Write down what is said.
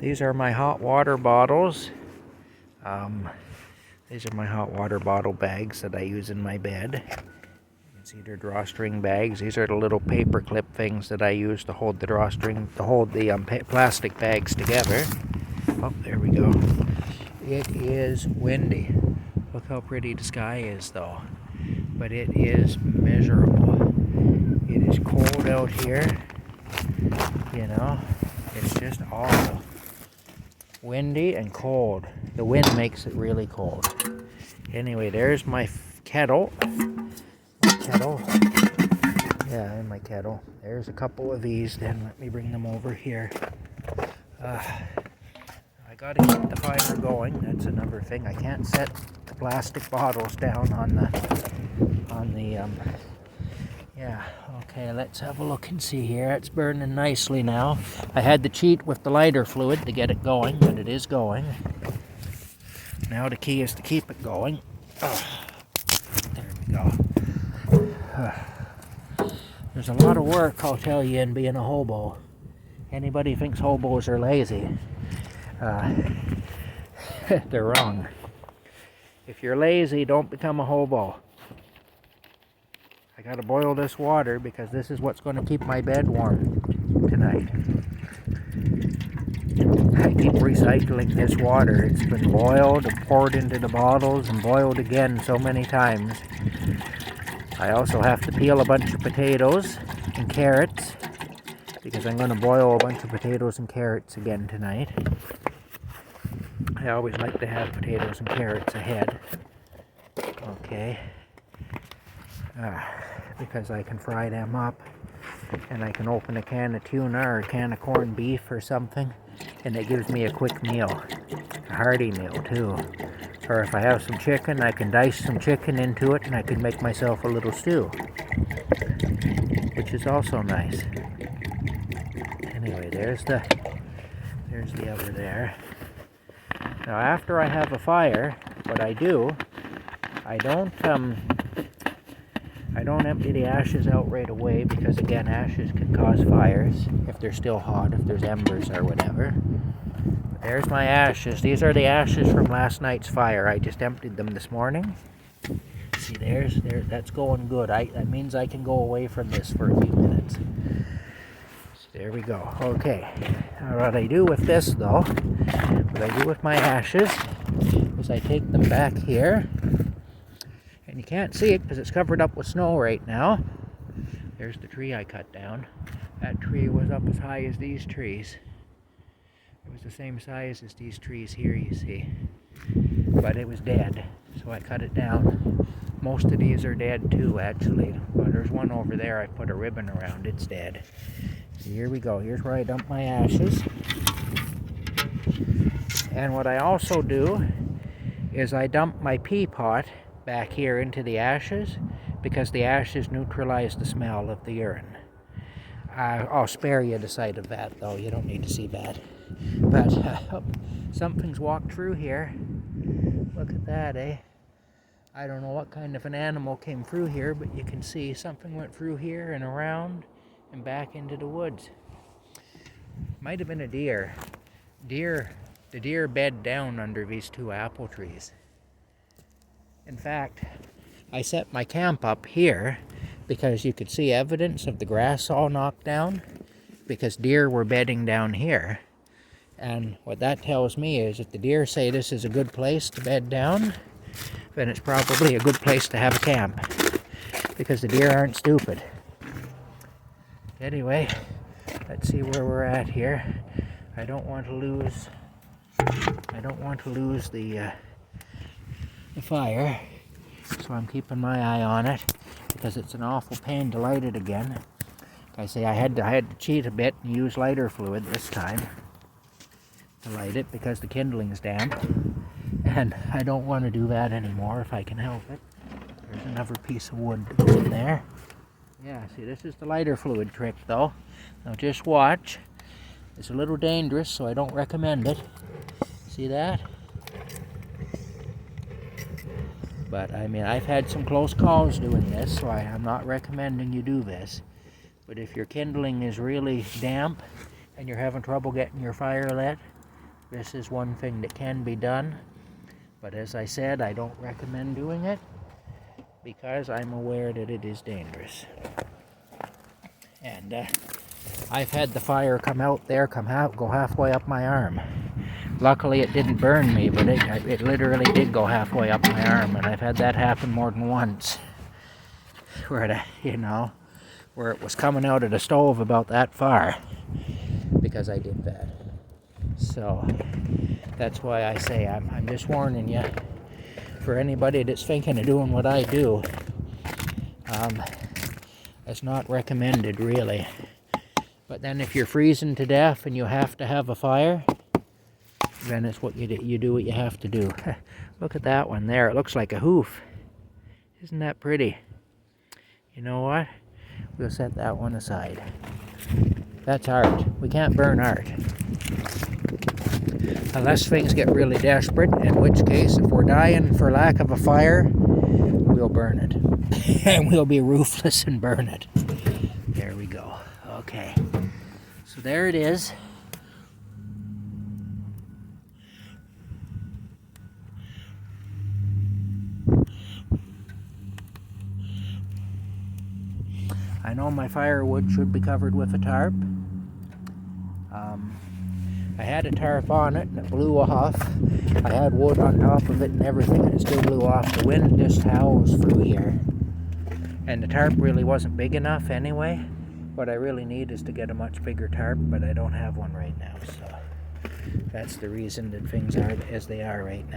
These are my hot water bottles. These are my hot water bottle bags that I use in my bed. You can see they're drawstring bags. These are the little paper clip things that I use to hold the drawstring, to hold the plastic bags together. Oh, there we go. It is windy. Look how pretty the sky is though. But it is miserable. It is cold out here. You know, it's just awful. Windy and cold. The wind makes it really cold. Anyway, there's my kettle. Yeah, in my kettle. There's a couple of these. Then let me bring them over here. I gotta keep the fire going. That's another thing. I can't set the plastic bottles down on the yeah, okay, let's have a look and see here. It's burning nicely now. I had to cheat with the lighter fluid to get it going, but it is going. Now the key is to keep it going. Oh, there we go. There's a lot of work, I'll tell you, in being a hobo. Anybody thinks hobos are lazy, they're wrong. If you're lazy, don't become a hobo. I gotta boil this water because this is what's going to keep my bed warm tonight. I keep recycling this water. It's been boiled and poured into the bottles and boiled again so many times. I also have to peel a bunch of potatoes and carrots because I'm going to boil a bunch of potatoes and carrots again tonight. I always like to have potatoes and carrots ahead. Okay. Because I can fry them up and I can open a can of tuna or a can of corned beef or something, and it gives me a quick meal, a hearty meal too. Or if I have some chicken, I can dice some chicken into it and I can make myself a little stew, which is also nice. Anyway, there's the other there. Now after I have a fire, what I do, I don't empty the ashes out right away because, again, ashes can cause fires if they're still hot, if there's embers or whatever. But there's my ashes. These are the ashes from last night's fire. I just emptied them this morning. See, that's going good. That means I can go away from this for a few minutes. So there we go. Okay. Now what I do with this, though, what I do with my ashes is I take them back here. And you can't see it because it's covered up with snow right now. There's the tree I cut down. That tree was up as high as these trees. It was the same size as these trees here, you see. But it was dead, so I cut it down. Most of these are dead too, actually. Well, there's one over there I put a ribbon around. It's dead. So here we go. Here's where I dump my ashes. And what I also do is I dump my pea pot back here into the ashes because the ashes neutralize the smell of the urine. I'll spare you the sight of that though, you don't need to see that. But something's walked through here. Look at that, eh? I don't know what kind of an animal came through here, but you can see something went through here and around and back into the woods. Might have been a deer. The deer bed down under these two apple trees. In fact, I set my camp up here because you could see evidence of the grass all knocked down because deer were bedding down here. And what that tells me is if the deer say this is a good place to bed down, then it's probably a good place to have a camp because the deer aren't stupid. Anyway, let's see where we're at here. I don't want to lose the fire, so I'm keeping my eye on it because it's an awful pain to light it again. Like I say, I had to cheat a bit and use lighter fluid this time to light it because the kindling's damp, and I don't want to do that anymore if I can help it. There's another piece of wood to go in there. Yeah, see, this is the lighter fluid trick though. Now just watch. It's a little dangerous, so I don't recommend it. See that? But I mean, I've had some close calls doing this, so I'm not recommending you do this. But if your kindling is really damp and you're having trouble getting your fire lit, This is one thing that can be done, but as I said, I don't recommend doing it because I'm aware that it is dangerous. And I've had the fire come out there, go halfway up my arm. Luckily it didn't burn me, but it literally did go halfway up my arm, and I've had that happen more than once. Where where it was coming out of the stove about that far because I did that. So that's why I say I'm just warning you, for anybody that's thinking of doing what I do. It's not recommended, really. But then if you're freezing to death and you have to have a fire, then it's what you do what you have to do. Look at that one there. It looks like a hoof. Isn't that pretty? You know what? We'll set that one aside. That's art. We can't burn art. Unless things get really desperate, in which case, if we're dying for lack of a fire, we'll burn it. And we'll be ruthless and burn it. There we go. Okay. So there it is. I know my firewood should be covered with a tarp. I had a tarp on it and it blew off. I had wood on top of it and everything, and it still blew off. The wind just howls through here. And the tarp really wasn't big enough anyway. What I really need is to get a much bigger tarp, but I don't have one right now. So that's the reason that things are as they are right now.